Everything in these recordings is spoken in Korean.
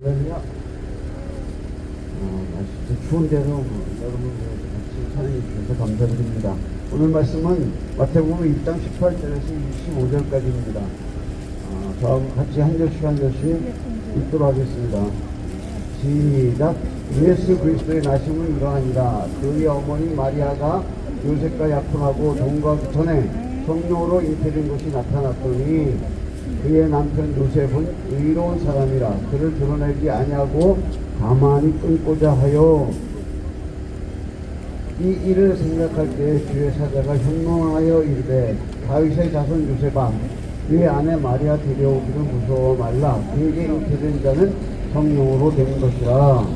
그러면 날씨도 추운데도 여러분 같이 사랑해 주셔서 감사드립니다. 오늘 말씀은 마태복음 1장 18절에서 25절까지입니다. 저하고 같이 한 절씩 한 절씩 읽도록 하겠습니다. 시작. 예수 그리스도의 나심은 이러하니라. 그의 어머니 마리아가 요셉과 약혼하고 동거하기 전에 성령으로 잉태된 것이 나타났더니 그의 남편 요셉은 의로운 사람이라 그를 드러내지 아니하고 가만히 끊고자 하여 이 일을 생각할 때 주의 사자가 현몽하여 이르되 다윗의 자손 요셉아 그의 아내 마리아 데려오기를 무서워 말라. 그에게 잉태된 자는 성령으로 된 것이라.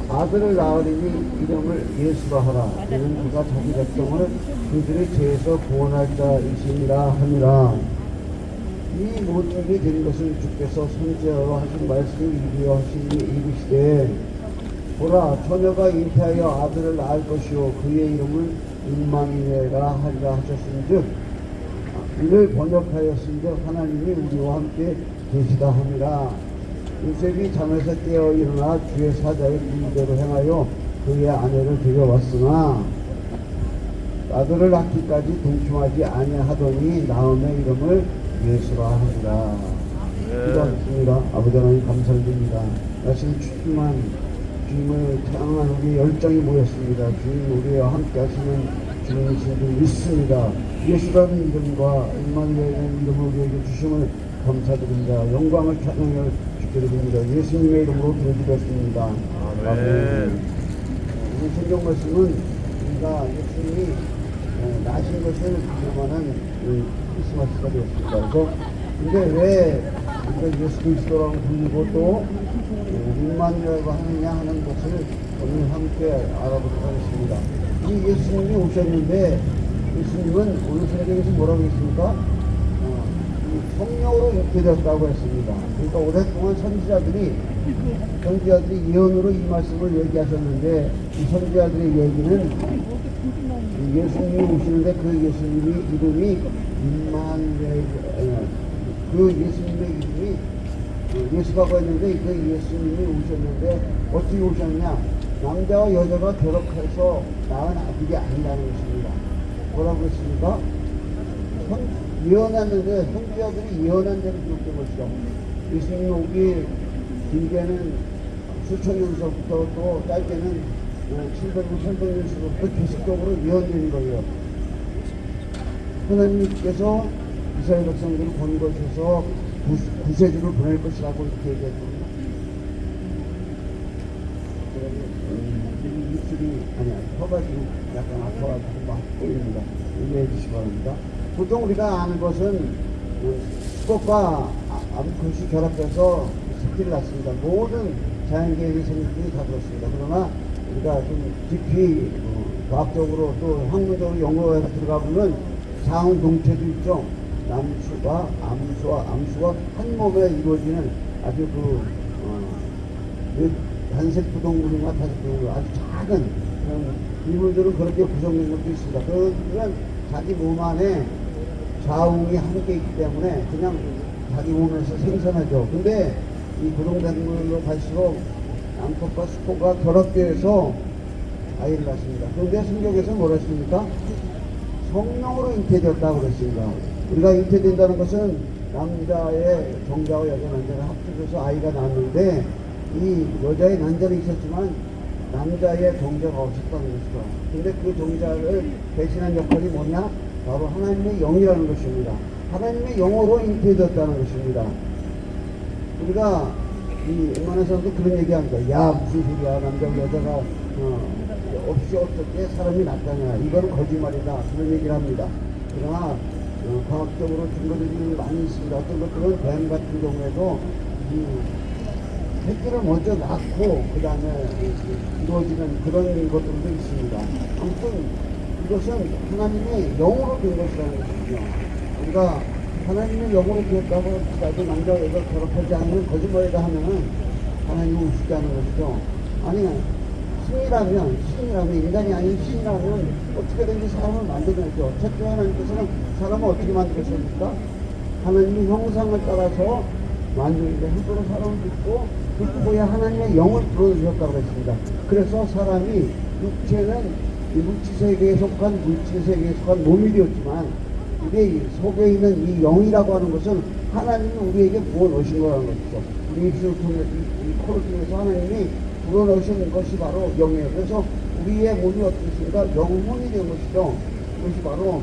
아들을 낳으리니 이름을 예수라 하라. 이는 그가 자기 백성을 그들의 죄에서 구원할 자이시니라 하니라. 이 모든 일이 된 것은 주께서 선지자로 하신 말씀을 이루어 하시니 이르시되 보라 처녀가 잉태하여 아들을 낳을 것이요 그의 이름을 임마누엘이라 하리라 하셨은즉 이를 번역하였은즉 하나님이 우리와 함께 계시다 함이라. 요셉이 잠에서 깨어 일어나 주의 사자의 비유대로 행하여 그의 아내를 데려왔으나 아들을 낳기까지 동침하지 아니하더니 낳음의 이름을 예수라 하니라. 기도하겠습니다. 아버지 하나님 감사드립니다. 날씨는 춥지만 주님을 향한 우리 열정이 모였습니다. 주님 우리와 함께 하시는 주님이신 줄 믿습니다. 예수라는 이름과 임마누엘이라는 이름을 우리에게 주심을 감사드립니다. 영광을 찬양을 주께 드립니다. 예수님의 이름으로 기도드렸습니다. 아멘. 오늘 성경 말씀은 우리가 예수님이 나신 것을 기념하는 크리스마스가 되었습니다. 그래서 근데 왜 우리가 예수 그리스도라고 불리고 또 임마누엘과 하느냐 하는 것을 오늘 함께 알아보도록 하겠습니다. 이 예수님이 오셨는데 예수님은 오늘 성경에서 뭐라고 했습니까? 성령으로 잉태되었다고 했습니다. 그러니까 오랫동안 선지자들이 예언으로 이 말씀을 얘기하셨는데 이 선지자들의 얘기는 예수님이 오시는데 그 예수님이 이름이 임마누엘, 그 예수님의 이름이 예수라고 했는데 그 예수님이 오셨는데 어떻게 오셨냐? 남자와 여자가 결합해서 낳은 아들이 아니라는 것입니다. 뭐라고 했습니까? 예언했는데 선지자들이 예언한 대로 기록된 것이죠. 예수님이 오기 길게는 수천 년서부터 또 짧게는 700년, 800년서부터 계속적으로 예언되는 거예요. 하나님께서 이스라엘 백성들을 권고하셔서 구세주를 보낼 것이라고 이렇게 얘기했습니다. 입술이 혀가 지금 약간 아파가지고 막 보입니다. 이해해 주시기 바랍니다. 보통 우리가 아는 것은 수컷과 암컷이 결합해서 새끼를 낳습니다. 모든 자연계의 생물들이 다 그렇습니다. 그러나 우리가 좀 깊이 과학적으로 또 학문적으로 연구에 들어가 보면 자웅동체도 있죠. 남수와 암수가 한 몸에 이루어지는 아주 단색부동물이나 다색부동물 아주 작은 그런 인물들은 그렇게 구성된 것도 있습니다. 그런 자기 몸 안에 자웅이 함께 있기 때문에 그냥 자기 몸에서 생산하죠. 근데 이 구동작물로 갈수록 암컷과 수컷과 결합되어서 아이를 낳습니다. 그런데 성경에서 뭐라 했습니까? 성령으로 잉태되었다고 그랬습니다. 우리가 잉태된다는 것은 남자의 정자와 여자 난자를 합쳐져서 아이가 낳았는데 이 여자의 난자는 있었지만 남자의 정자가 없었다는 것이죠. 근데 그 정자를 대신한 역할이 뭐냐? 바로 하나님의 영이라는 것입니다. 하나님의 영으로 잉태되었다는 것입니다. 우리가 이 웬만해서도 그런 얘기합니다. 야 무슨 소리야 남자와 여자가 없이 어떻게 사람이 낫다냐 이거는 거짓말이다 그런 얘기를 합니다. 그러나 과학적으로 증거들이 많이 있습니다. 어떤 것들은 뱀 같은 경우에도 이 새끼를 먼저 낳고 그 다음에 이루어지는 그런 것들도 있습니다. 아무튼 이것은 하나님의 영으로 된 것이라는 것이죠. 우리가 하나님의 영으로 되었다고 하더라도 남자와 여자 결합하지 않으면 거짓말이다 하면은 하나님은 우습지 않은 것이죠. 아니 신이라면 인간이 아닌 신이라면 어떻게든지 사람을 만들어내죠. 첫째 하나님께서는 사람을 어떻게 만드셨습니까? 하나님의 형상을 따라서 만드는데 함부로 사람을 믿고 그리고 하나님의 영을 불어넣으셨다고 했습니다. 그래서 사람이 육체는 이 물질 세계에 속한 물질 세계에 속한 몸이 되었지만 우리 속에 있는 이 영이라고 하는 것은 하나님이 우리에게 부어넣으신 거라는 것이죠. 우리 입술을 통해 이 코를 통해서 하나님이 불어넣으신 것이 바로 영이에요. 그래서 우리의 몸이 어떻습니까? 영혼이 된 것이죠. 그것이 바로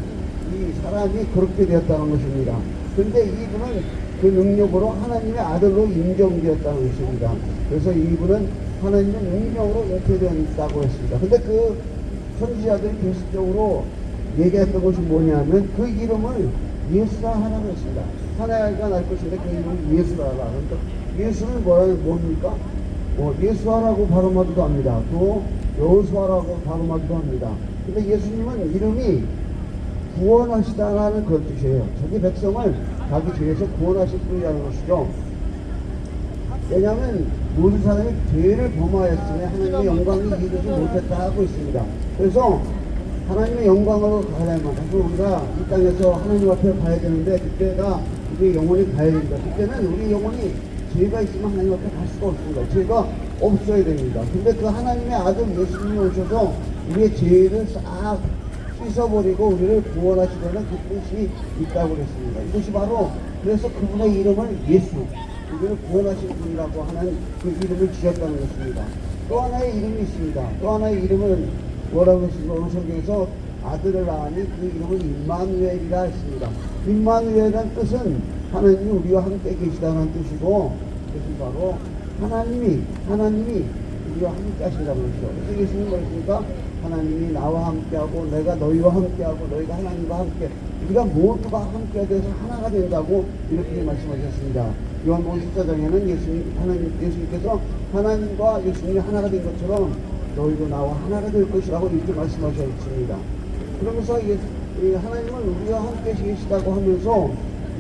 이 사람이 그렇게 되었다는 것입니다. 그런데 이분은 그 능력으로 하나님의 아들로 인정되었다는 것입니다. 그래서 이분은 하나님의 능력으로 잉태되었다고 했습니다. 근데 그 선지자들이 계속적으로 얘기했던 것이 뭐냐면 그 이름을 예수라 하라고 했습니다. 하나가 날 것인데 그 이름을 예수라 하라. 그러니까 예수는 뭡니까? 예수하라고 발음하기도 합니다. 또 여호수아라고 발음하기도 합니다. 근데 예수님은 이름이 구원하시다라는 그런 뜻이에요. 자기 백성을 자기 죄에서 구원하실 분이라는 것이죠. 왜냐하면 모든 사람이 죄를 범하였으니 하나님의 영광이 이루지 못했다 하고 있습니다. 그래서 하나님의 영광으로 가야만 하고 우리가 이 땅에서 하나님 앞에 가야 되는데 그때가 우리의 영혼이 가야 됩니다. 그때는 우리 영혼이 죄가 있으면 하나님 앞에 갈 수가 없습니다. 죄가 없어야 됩니다. 근데 그 하나님의 아들 예수님이 오셔서 우리의 죄를 싹 씻어버리고 우리를 구원하시려는 그 뜻이 있다고 그랬습니다. 이것이 바로 그래서 그분의 이름을 예수, 우리를 구원하신 분이라고 하는 그 이름을 지었다는 것입니다. 또 하나의 이름이 있습니다. 또 하나의 이름은 뭐라고 했습니까? 오늘 성경에서 아들을 낳으니 그 이름은 임마누엘이라 했습니다. 임마누엘이라는 뜻은 하나님이 우리와 함께 계시다는 뜻이고 그것은 바로 하나님이 우리와 함께 하신다는 것이죠. 그래서 예수님은 뭐였습니까? 하나님이 나와 함께하고 내가 너희와 함께하고 너희가 하나님과 함께 우리가 모두가 함께 돼서 하나가 된다고 이렇게 말씀하셨습니다. 요한복음 14장에는 예수님께서 하나님과 예수님이 하나가 된 것처럼 너희도 나와 하나가 될 것이라고 이렇게 말씀하셨습니다. 그러면서 하나님은 우리와 함께 계시다고 하면서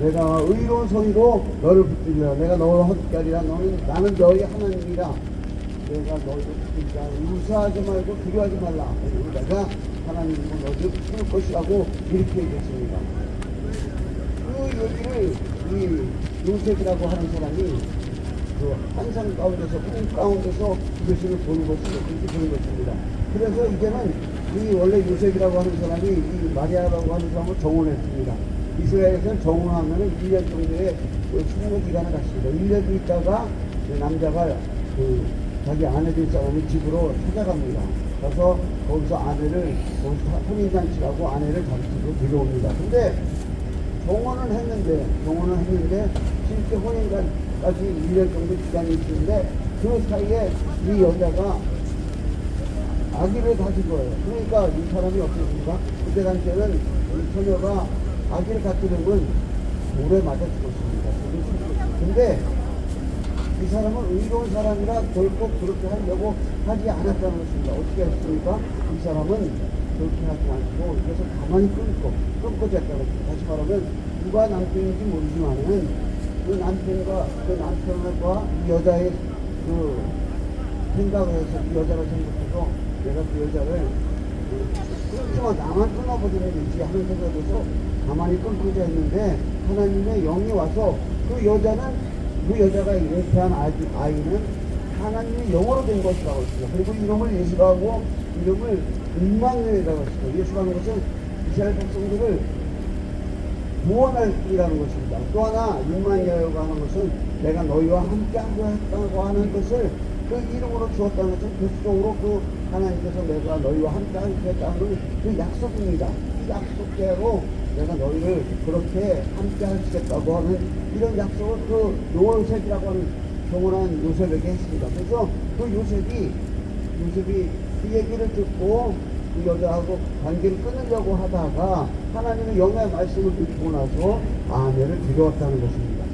내가 의로운 손으로 너를 붙들리라. 내가 너와 함께하리라. 나는 너희 하나님이라. 내가 너희를 붙들리라. 유사하지 말고 두려워하지 말라. 그리고 내가 하나님이고 너희를 붙들 것이라고 이렇게 얘기했습니다. 그 얘기를 이 요셉이라고 하는 사람이 그 환상 가운데서 꿈 가운데서 예수를 보는 것이 그렇게 보는 것입니다. 그래서 이제는 이 원래 요셉이라고 하는 사람이 이 마리아라고 하는 사람을 정혼했습니다. 이스라엘에서는 정혼하면 1년 정도의 그 숙려 기간을 갖습니다. 1년 있다가 남자가 그 자기 아내 될 사람의 집으로 찾아갑니다. 가서 거기서 거기서 혼인잔치라고 아내를 자기 집으로 데려옵니다. 근데 정혼은 했는데 실제 혼인까지 1년 정도 기간이 있는데 그 사이에 이 여자가 아기를 가진 거예요. 그러니까 이 사람이 어떻습니까? 그때 당시에는 이 처녀가 아기를 갖게 되면 돌에 맞아 죽었습니다. 근데 이 사람은 의로운 사람이라 결코 그렇게 하려고 하지 않았다는 것입니다. 어떻게 했습니까? 이 사람은 그렇게 하지 않고 그래서 가만히 끊고 잤다는 것입니다. 다시 말하면 누가 남편인지 모르지만은 그 남편과 이 여자의 그 생각을 해서 이 여자를 생각해서 내가 그 여자를 끊지만 나만 끊어버리면 되지 하는 생각에서 가만히 끊고자 했는데 하나님의 영이 와서 그 여자가 잉태한 아이는 하나님의 영으로 된 것이라고 했습니다. 그리고 이름을 예수라고 이름을 임마누엘이라고 했습니다. 예수라는 것은 이스라엘 백성들을 구원할 분이라는 것입니다. 또 하나 임마누엘이라고 하는 것은 내가 너희와 함께 하겠다고 하는 것을 그 이름으로 주었다는 것은 계속적으로 그 하나님께서 내가 너희와 함께 하겠다는 그 약속입니다. 이 약속대로 내가 너희를 그렇게 함께 하시겠다고 하는 이런 약속을 그 요셉이라고 하는 정혼한 요셉에게 했습니다. 그래서 그 요셉이 그 얘기를 듣고 그 여자하고 관계를 끊으려고 하다가 하나님의 영의 말씀을 듣고 나서 아내를 데려왔다는 것입니다.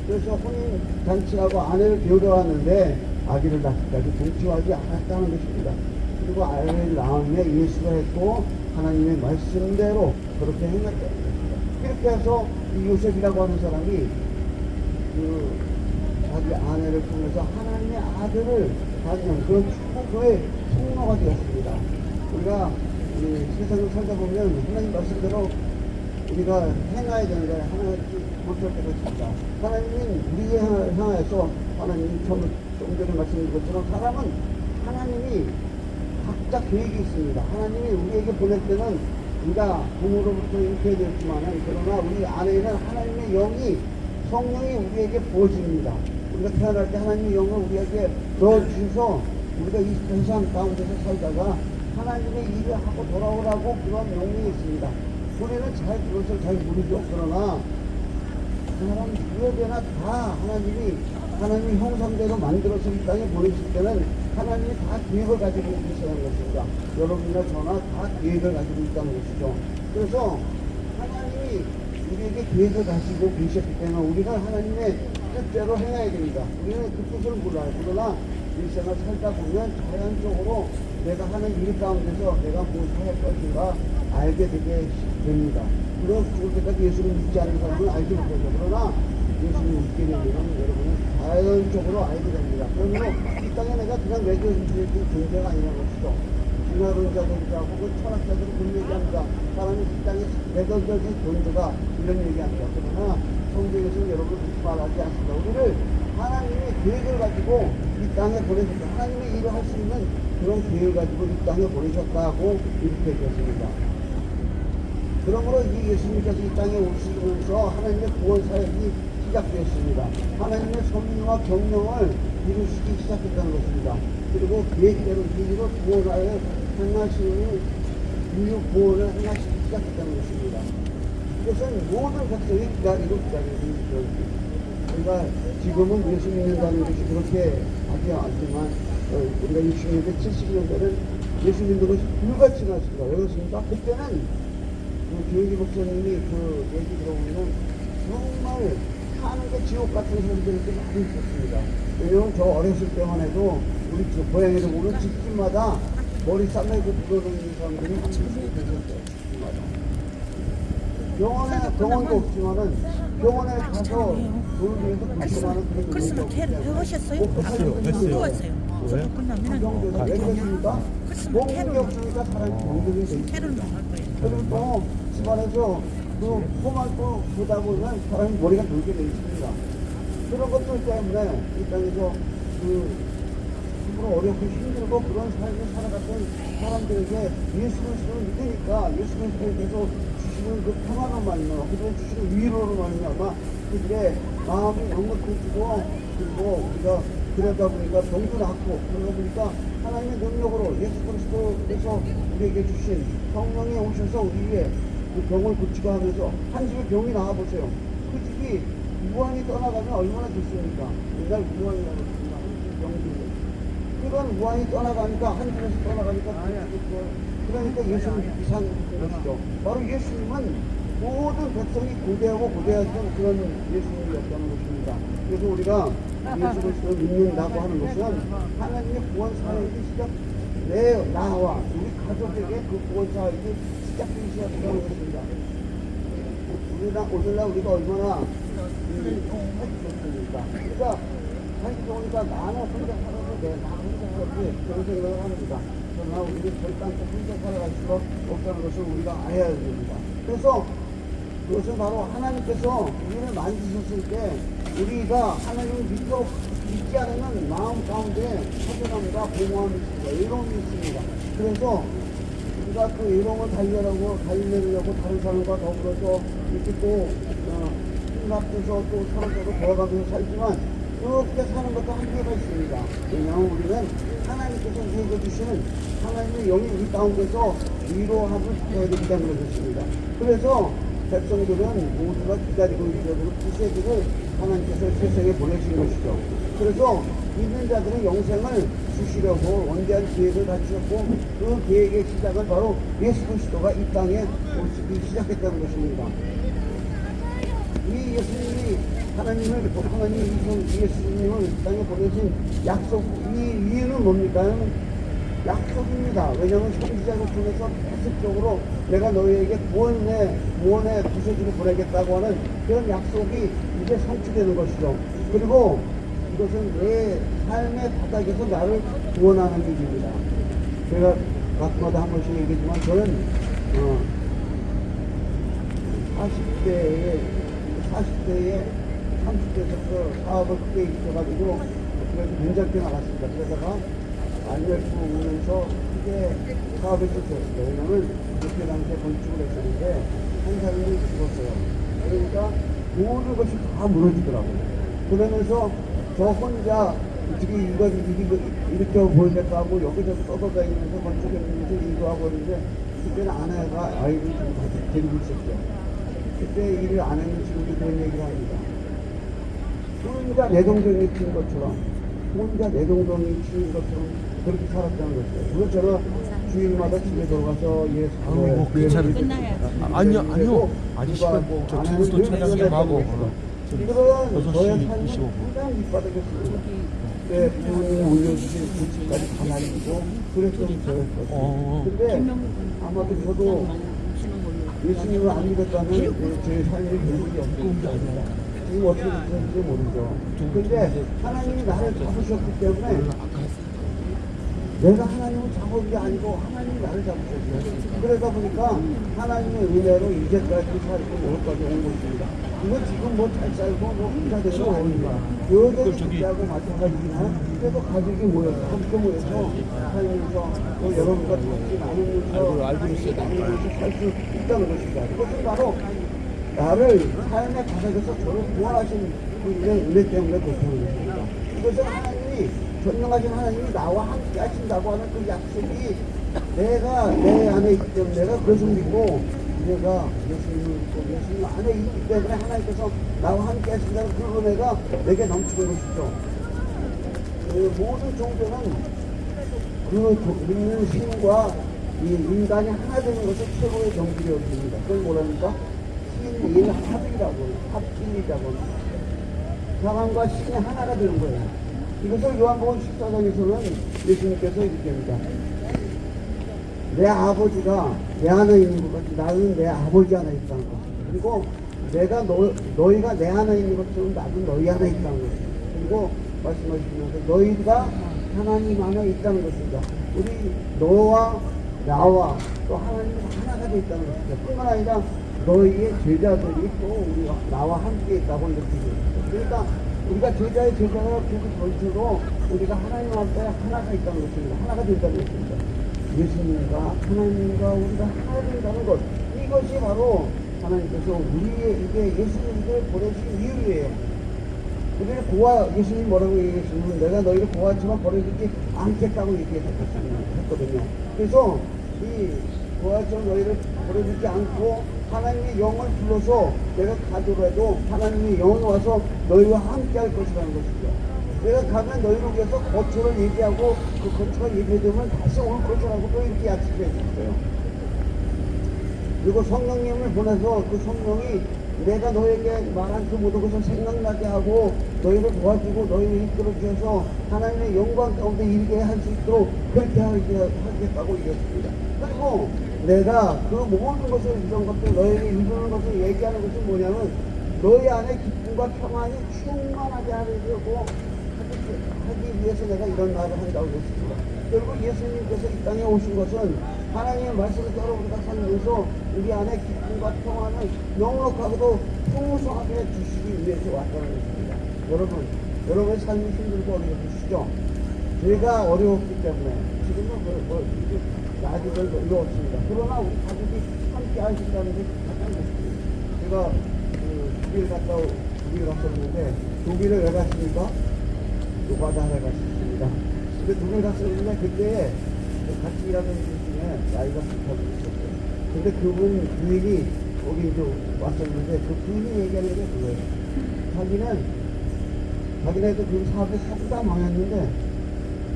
그래서 혼인 잔치하고 아내를 데려왔는데 아기를 낳기까지 동치하지 않았다는 것입니다. 그리고 아이를 낳으며 예수가 했고 하나님의 말씀대로 그렇게 행했다는 것입니다. 이렇게 해서 이 요셉이라고 하는 사람이 그 자기 아내를 통해서 하나님의 아들을 가진 그런 축복의 통로가 되었습니다. 우리가 세상을 살다 보면 하나님 말씀대로 우리가 행해야 되는데 하나님 못할 때가 있습니다. 하나님은 우리에 향해서 하나님이 처음 좀 전에 말씀드린 것처럼 사람은 하나님이 각자 계획이 있습니다. 하나님이 우리에게 보낼 때는 우리가 부모로부터 잉태되었지만은 그러나 우리 안에는 하나님의 영이 성령이 우리에게 부어집니다. 우리가 태어날 때 하나님의 영을 우리에게 넣어주셔서 우리가 이 세상 가운데서 살다가 하나님의 일을 하고 돌아오라고 그런 명령이 있습니다. 우리는 잘 그것을 잘 모르죠. 그러나 사람 누구에게나 다 하나님의 형상대로 만들어서 이 땅에 보내실 때는 하나님이 다 계획을 가지고 계시다는 것입니다. 여러분이나 저나 다 계획을 가지고 있다는 것이죠. 그래서 하나님이 우리에게 계획을 가지고 계셨기 때문에 우리가 하나님의 뜻대로 행해야 됩니다. 우리는 그 뜻을 몰라요. 그러나 일생을 살다 보면 자연적으로 내가 하는 일 가운데서 내가 무엇을 할 것인가 알게 되게 됩니다. 물론 죽을 때까지 예수를 믿지 않는 사람은 알지 못하죠. 그러나 예수를 믿게 되면 여러분은 자연적으로 알게 됩니다. 그러므로 이 땅에 내가 그냥 매겨진 존재가 아니라는 것이죠. 진화론자들이자 혹은 철학자들은 그런 얘기합니다. 사람이 이 땅에 매겨진 존재가 이런 얘기합니다. 그러나 성경에서는 여러분 그렇게 말하지 않습니다. 우리를 하나님의 계획을 가지고 이 땅에 보내셨다. 하나님의 일을 할 수 있는 그런 계획을 가지고 이 땅에 보내셨다고 이렇게 되었습니다. 그러므로 이 예수님께서 이 땅에 오시면서 하나님의 구원 사역이 시작되었습니다. 하나님의 섭리와 경영을 이루시기 시작했다는 것입니다. 그리고 계획대로 인류를 구원하여 행하시는 인류 구원을 행하시기 시작했다는 것입니다. 이것은 모든 백성이 기다리는 일입니다. 우리가 지금은 예수 믿는다는 것이 그렇게 하지 않지만 우리가 60년대, 70년대는 예수 믿는 것이 불같이 났습니다. 왜 그렇습니까? 그때는 교육이 목사님이 그 얘기 들어보면 정말 사는 게 지옥 같은 소리들이 많이 있었습니다. 왜냐면 저 어렸을 때만 해도 우리 고향에서 보면 집집마다 머리 싸매고 들어오는 사람들이 있었어요. 집집마다. 병원도 없지만은 병원에 가서 돈을 위해서 그렇게 크리스마스 캐를 배우셨어요? 했어요. 저도 끝나면 왜 그렇습니까? 먹는 게 없으니까 사람이 병들이 돼 캐를 있습니다. 나갈 거예요. 그리고 또 집안에서 그 코만 또 보다 보면 사람이 머리가 돌게 돼 있습니다. 그런 것들 때문에 이 땅에서 정말 어렵고 힘들고 그런 삶을 살아갔던 사람들에게 예수 그리스도를 믿으니까 예수 그리스도께서 주시는 그 평안한 말이나 그들의 주시는 위로로 말미암아 그들의 마음이 넉넉해지고 그리고 우리가 그러다 보니까 병도 낫고 그러다 보니까 하나님의 능력으로 예수 그리스도께서 우리에게 주신 성령이 오셔서 우리의 그 병을 고치고 하면서 한 집에 병이 나와보세요. 그 집이 무한히 떠나가면 얼마나 좋습니까? 옛날 무한이라고 했습니다. 한 집 병들이. 그건 무한히 떠나가니까 한 집에서 떠나가니까 그러니까 예수님 이상 것이죠. 바로 예수님은 모든 백성이 고대하고 고대하던 그런 예수님이었다는 것입니다. 그래서 우리가 예수 그리스도를 믿는다고 하는 것은 하나님의 구원 사역이 나와 우리 가족에게 그 구원 사역이 시작되기 시작한다는 것입니다. 오늘날 우리가 얼마나 좋습니까? 그러니까 하기 좋으니까 나는 혼자 살아도 돼. 나 혼자 살지. 그런 생각을 합니다. 그러나 우리는 절대 혼자 살아갈 수가 없다는 것을 우리가 알아야 됩니다. 그래서 그것은 바로 하나님께서 우리를 만드셨을 때 우리가 하나님을 믿지 않으면 마음 가운데 허전함과 공허함이 있습니다. 외로움이 있습니다. 그래서 우리가 그 외로움을 달래려고 다른 사람과 더불어서 이렇게 또 힘합해서 또 서로 도와가면서 살지만 그렇게 사는 것도 한계가 있습니다. 왜냐하면 우리는 하나님께서 우리에게 주시는 하나님의 영이 우리 가운데서 위로함을 받아야 되기 때문에 그렇습니다. 그래서 백성들은 모두가 기다리고 있어야 되는 구세주를 하나님께서 세상에 보내신 것이죠. 그래서 믿는 자들은 영생을 주시려고 원대한 계획을 갖추었고 그 계획의 시작은 바로 예수 그리스도가 이 땅에 오시기 시작했다는 것입니다. 이 예수님이 하나님 예수님을 이 땅에 보내신 약속, 이 이유는 뭡니까? 약속입니다. 왜냐하면 선지자를 통해서 계속적으로 내가 너희에게 구원의 구세주를 보내겠다고 하는 그런 약속이 이제 성취되는 것이죠. 그리고 이것은 내 삶의 바닥에서 나를 구원하는 일입니다. 제가 가끔마다 한 번씩 얘기하지만 저는 40대에 30대에서 사업을 크게 일으켜가지고 그래서 괜찮게 나갔습니다. 그러다가 알면서 오면서 크게 사업에 쫓겼어요. 왜냐면 그때 당시에 건축을 했었는데 한 사람이 죽었어요. 그러니까 모든 것이 다 무너지더라고요. 그러면서 저 혼자 어떻게 이렇게 보이겠다 하고 여기저기 떠돌아다니면서 건축했는데 일도 하고 있는데 그때는 아내가 아이를 좀 데리고 있었어요. 그때 일을 안 했는 친구들이 그런 얘기를 합니다. 혼자 내동댕이 치는 것처럼 혼자 내동댕이 치는 것처럼 그렇게 살았다는 것이죠. 그것처럼 주일마다 집에 들어가서 뭐 괜찮은 아니요 아직 시간 저 두분도 촬영 좀 하고 그런 6시 너의 삶은 25분. 상당히 밑바닥이었어요. 네, 부모님이 올려주신 부치까지 다 날리고 그랬던 저였거든요. 근데 아마도 저도 예수님을 안 믿었다면 제 삶이 별일이 없는 게 아니라 지금 어떻게 됐는지 모르죠. 근데 하나님이 나를 잡으셨기 때문에 내가 하나님을 잡은 게 아니고 하나님이 나를 잡으셨어요. 그러다 보니까 하나님의 은혜로 이제까지 살고 여기까지 온 것입니다. 이거 지금 뭐 잘 살고 뭐 부자 되는 거 아닙니다. 여전히 부자하고 마찬가지지만 그래도 가족이 모여서 함께 모여서 살면서 또 여러분과 같이 나누면서 살 수 있다는 것입니다. 그것은 바로 나를 삶의 바닥에서 저를 구원하신 분의 은혜 때문에 그렇다는 것입니다. 이것은 하나님이 전능하신 하나님이 나와 함께 하신다고 하는 그 약속이 내가 내 안에 있기 때문에 내가 그것을 믿고 내가 예수님을 믿고 예수님 안에 있기 때문에 하나님께서 나와 함께 하신다는 그 은혜가 내게 넘치는 것이죠. 그 모든 종교는 그 믿는 신과 이 인간이 하나 되는 것이 최고의 경지였습니다. 그걸 뭐랍니까? 신인 합이라고 합진이라고 사람과 신이 하나가 되는 거예요. 이것을 요한복음 14장에서는 예수님께서 이렇게 합니다. 내 아버지가 내 안에 있는 것 같이 나는 내 아버지 안에 있다는 것. 그리고 내가 너희가 내 안에 있는 것처럼 나도 너희 안에 있다는 것. 그리고 말씀하시면서 너희가 하나님 안에 있다는 것입니다. 우리 너와 나와 또 하나님 하나가 되어 있다는 것입니다. 뿐만 아니라 너희의 제자들이 또 우리와 나와 함께 있다고 이렇게 얘기합니다. 그러니까 우리가 제자의 제자가 계속 걸쳐도 우리가 하나님 앞에 하나가 있다는 것입니다. 하나가 된다는 것입니다. 예수님과 하나님과 우리가 하나 된다는 것, 이것이 바로 하나님께서 우리에게 예수님을 보내신 이유예요. 우리를 예수님 뭐라고 얘기했으면 내가 너희를 고아치만 버려주지 않겠다고 얘기했거든요. 그래서 이 고아처럼 너희를 버려주지 않고 하나님의 영을 불러서 내가 가더라도 하나님의 영은 와서 너희와 함께 할 것이라는 것이죠. 내가 가면 너희를 위해서 거처를 얘기하고 그 거처가 얘기되면 다시 올 것이라고 또 이렇게 약속해 줬어요. 그리고 성령님을 보내서 그 성령이 내가 너에게 말한 그 모든 것을 생각나게 하고 너희를 도와주고 너희를 이끌어 주셔서 하나님의 영광 가운데 이르게 할 수 있도록 그렇게 하겠다고 얘기했습니다. 그리고 내가 그 모든 것을 이런 것들 너희에게 이루는 것을 얘기하는 것은 뭐냐면 너희 안에 기쁨과 평안이 충만하게 하려고 하기 위해서 내가 이런 말을 한다고 했습니다. 결국 예수님께서 이 땅에 오신 것은 하나님의 말씀을 따라 우리가 살면서 우리 안에 기쁨과 평안을 넉넉하고도 풍성하게 주시기 위해서 왔다는 것입니다. 여러분의 삶이 힘들고 어려우시죠? 제가 어려웠기 때문에 지금은 아직은 어려웠습니다. 그러나 우리 가족이 함께 하신다는 게 가장 좋습니다. 제가 독일 갔었는데 독일에 왜 갔습니까? 노가다를 갔었습니다. 근데 독일 갔었는데 그때 같이 일하던 분 중에 나이가 비슷하고 있었어요. 근데 그분 부인이 거기 이제 왔었는데 그 부인이 얘기하는 게 그거예요. 자기네도 그 사업에 싹다 망했는데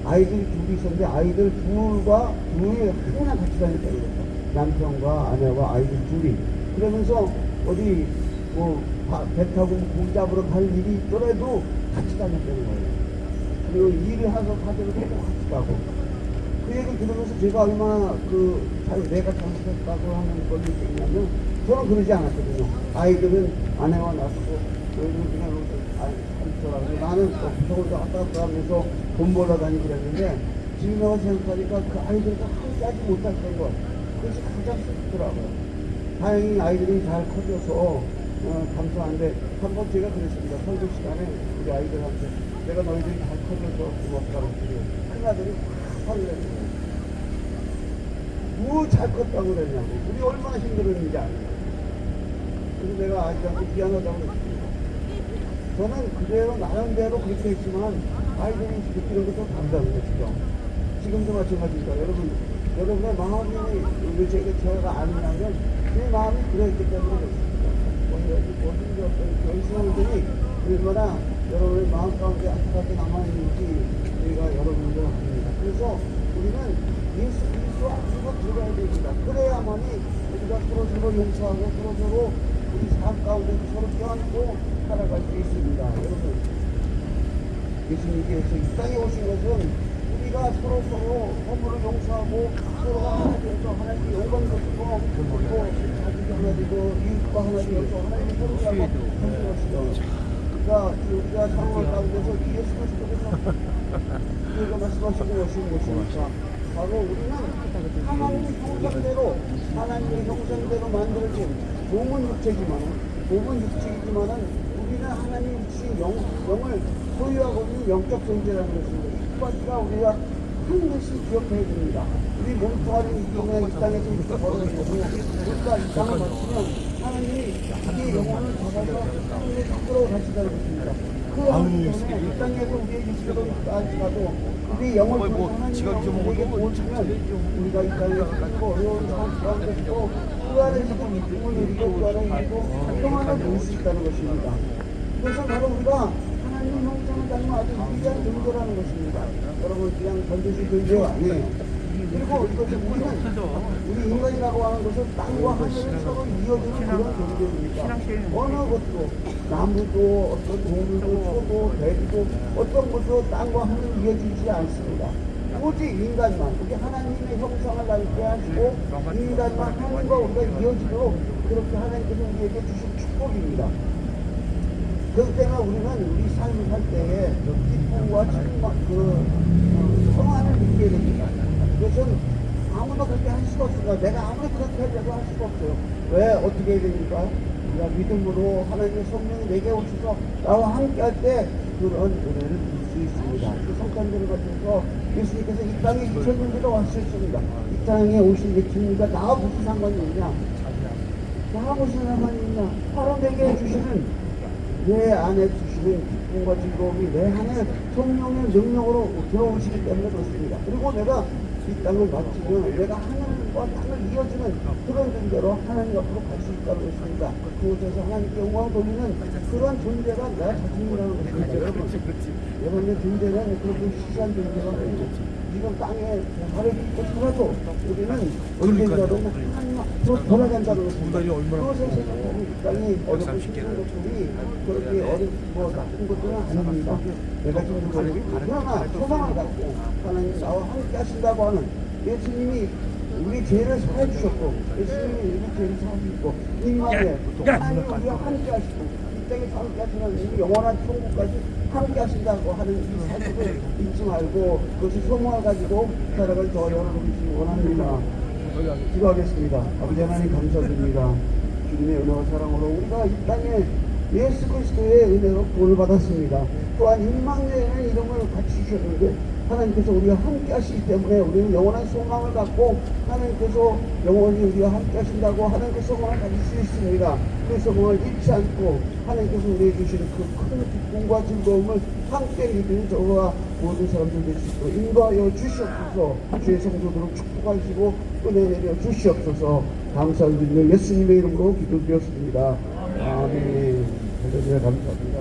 아이들이 둘이 있었는데 아이들 둘이 항상 같이 다녔다는 거죠. 남편과 아내와 아이들 둘이. 그러면서 어디 배 타고 고기 잡으러 갈 일이 있더라도 같이 다녔다는 거예요. 그리고 일을 하서 가족을 같이 가고. 그 얘기를 들으면서 제가 얼마나 내가 잘못했다고 하는 걸 느끼냐면 저는 그러지 않았거든요. 아이들은 아내와 놔두고 너희는 그냥 있더라고요. 나는 저 혼자 왔다 갔다 하면서 돈 벌러 다니고 그랬는데 지금 와서 생각하니까 그 아이들과 함께 하지 못했던 것, 그것이 가장 슬프더라고요. 다행히 아이들이 잘 커져서 감사한데 한 번 제가 그랬습니다. 설교 시간에 우리 아이들한테 내가 너희들이 잘 커져서 고맙다고 그래. 하나들이 화를 내는 거야. 뭐 잘 컸다고 그랬냐고. 우리 얼마나 힘들었는지 아니야. 그래서 내가 아이들한테 미안하다고 그랬습니다. 저는 그대로 나름대로 그렇게 했지만 아이들이 느끼는 것도 다르다는 것이죠. 지금도 마찬가지입니다. 여러분의 마음이 왜 제가 아니냐면 내 마음이 그랬기 때문에 그렇습니다. 어떤 결심들이 얼마나 여러분의 마음 가운데 안타깝게 남아있는지 우리가 여러분들 압니다. 그래서 우리는 예수 그리스도 안으로 들어가야 됩니다. 그래야만이 우리가 서로 용서하고 서로 우리 삶 가운데 서로 껴안고 살아갈 수 있습니다. 여러분, 예수님께서 이 땅에 오신 것은 우리가 서로 허물을 용서하고 서로가 하나 되어서 하나님께 영광 돌리고 그리고 자기가 하나 되고 이웃과 하나 되어서 하나님의 서로하고 하는 것이죠. 그러니까 우리가 상황 가운데서 예수 그리스도께서 우리가 말씀하시고 오신 것이니까 바로 우리는 하나님의 형상대로 만들어진 몸은 육체이지만은 우리는 하나님 육신 영을 소유하고 있는 영적 존재라는 것입니다. 이 가지가 우리가 반드시 기억해야 됩니다. 우리 몸뚱아리 이 땅에서 이렇게 벌어지고 우리가 이 땅을 마치면 하나님이 우리의 영혼을 잡아서 하늘에 밖으로 가시다는 것입니다. 그 하나님께서 이 땅에서 우리의 육체로까지 가도 우리 영을 하나님이 우리에게 보여주면 우리가 이 땅에서 그리고 어려운 상황 가운데서도 그 안에서도 믿음을 누리고 그 안에 있고 평안을 누릴 수 있다는 것입니다. 그래서 바로 우리가 하나님 형상을 닮은 아주 위대한 존재라는 것입니다. 여러분 그냥 던져진 존재가 아니에요. 그리고 이것은 우리 인간이라고 하는 것은 땅과 하늘을 서로 이어주는 그런 존재입니다. 어느 것도 나무도 어떤 동물도 소도 돼지도 어떤 것도 땅과 하늘을 이어주지 않습니다. 오직 인간만, 우리 하나님의 형상을 닮게 하시고 인간만 하나님과 우리가 이어지도록 그렇게 하나님께서 우리에게 주신 축복입니다. 그렇기 때문에 우리는 우리 삶을 살 때에 기쁨과 평안을 느끼게 됩니다. 그것은 아무도 그렇게 할 수가 없습니다. 내가 아무리 그렇게 하려고 할 수가 없어요. 왜? 어떻게 해야 됩니까? 우리가 믿음으로 하나님의 성령이 내게 오셔서 나와 함께 할 때 그런 은혜를 누릴 수 있습니다. 그 성탄절을 거쳐서 예수님께서 이 땅에 2000년 전에 왔었습니다. 이 땅에 오신 예수님과 나와 무슨 상관이 있냐? 나와 무슨 상관이 있냐? 바로 내게 주시는 내 안에 주시는 기쁨과 즐거움이 내 안에 성령의 능력으로 들어오시기 때문에 그렇습니다. 그리고 내가 이 땅을 마치면 내가 하나님과 땅을 이어주는 그런 존재로 하나님 앞으로 갈 수 있다는 것입니다. 그곳에서 하나님께 영광 돌리는 그런 존재가 내 자신이라는 것입니다. 여러분의 존재는 그렇게 시시한 존재가 아니고 지금 땅에 발을 딛고 살아도 우리는 언젠가는 하나님 앞으로 돌아간다는 것입니다. 그것을 생각하면 이 땅이 어렵고 힘든 것들이 그렇게 나쁜 것들은 아닙니다. 내가 지금 그러나 소망을 갖고 하나님 나와 함께 하신다고 하는 예수님이 우리 죄를 사해 주셨고 예수님이 우리 죄를 사해 주시고 임마에 하나님이 우리와 함께 하시고 이 땅에서 함께 하시는 이 영원한 천국까지 함께 하신다고 하는 이 사실을 잊지 말고 그것을 소망을 가지고 살아갈 저 여러분이 원합니다. 기도하겠습니다. 아버지 하나님 감사드립니다. 주님의 은혜와 사랑으로 우리가 이 땅에 예수 그리스도의 은혜로 구원을 받았습니다. 또한 임마누엘이라는 이름을 같이 주셨는데 하나님께서 우리와 함께 하시기 때문에 우리는 영원한 소망을 갖고 하나님께서 영원히 우리와 함께 하신다고 하는 그 소망을 가질 수 있습니다. 그 소망을 잃지 않고 하나님께서 우리에게 주시는 그 큰 기쁨과 즐거움을 함께 누리는 저와 모든 사람들 될 수 있도록 인도하여 주시옵소서. 주의 성도들을 축복하시고 은혜 내려 주시옵소서. 감사를 드리며 예수님의 이름으로 기도드렸습니다. 아멘. 감사합니다.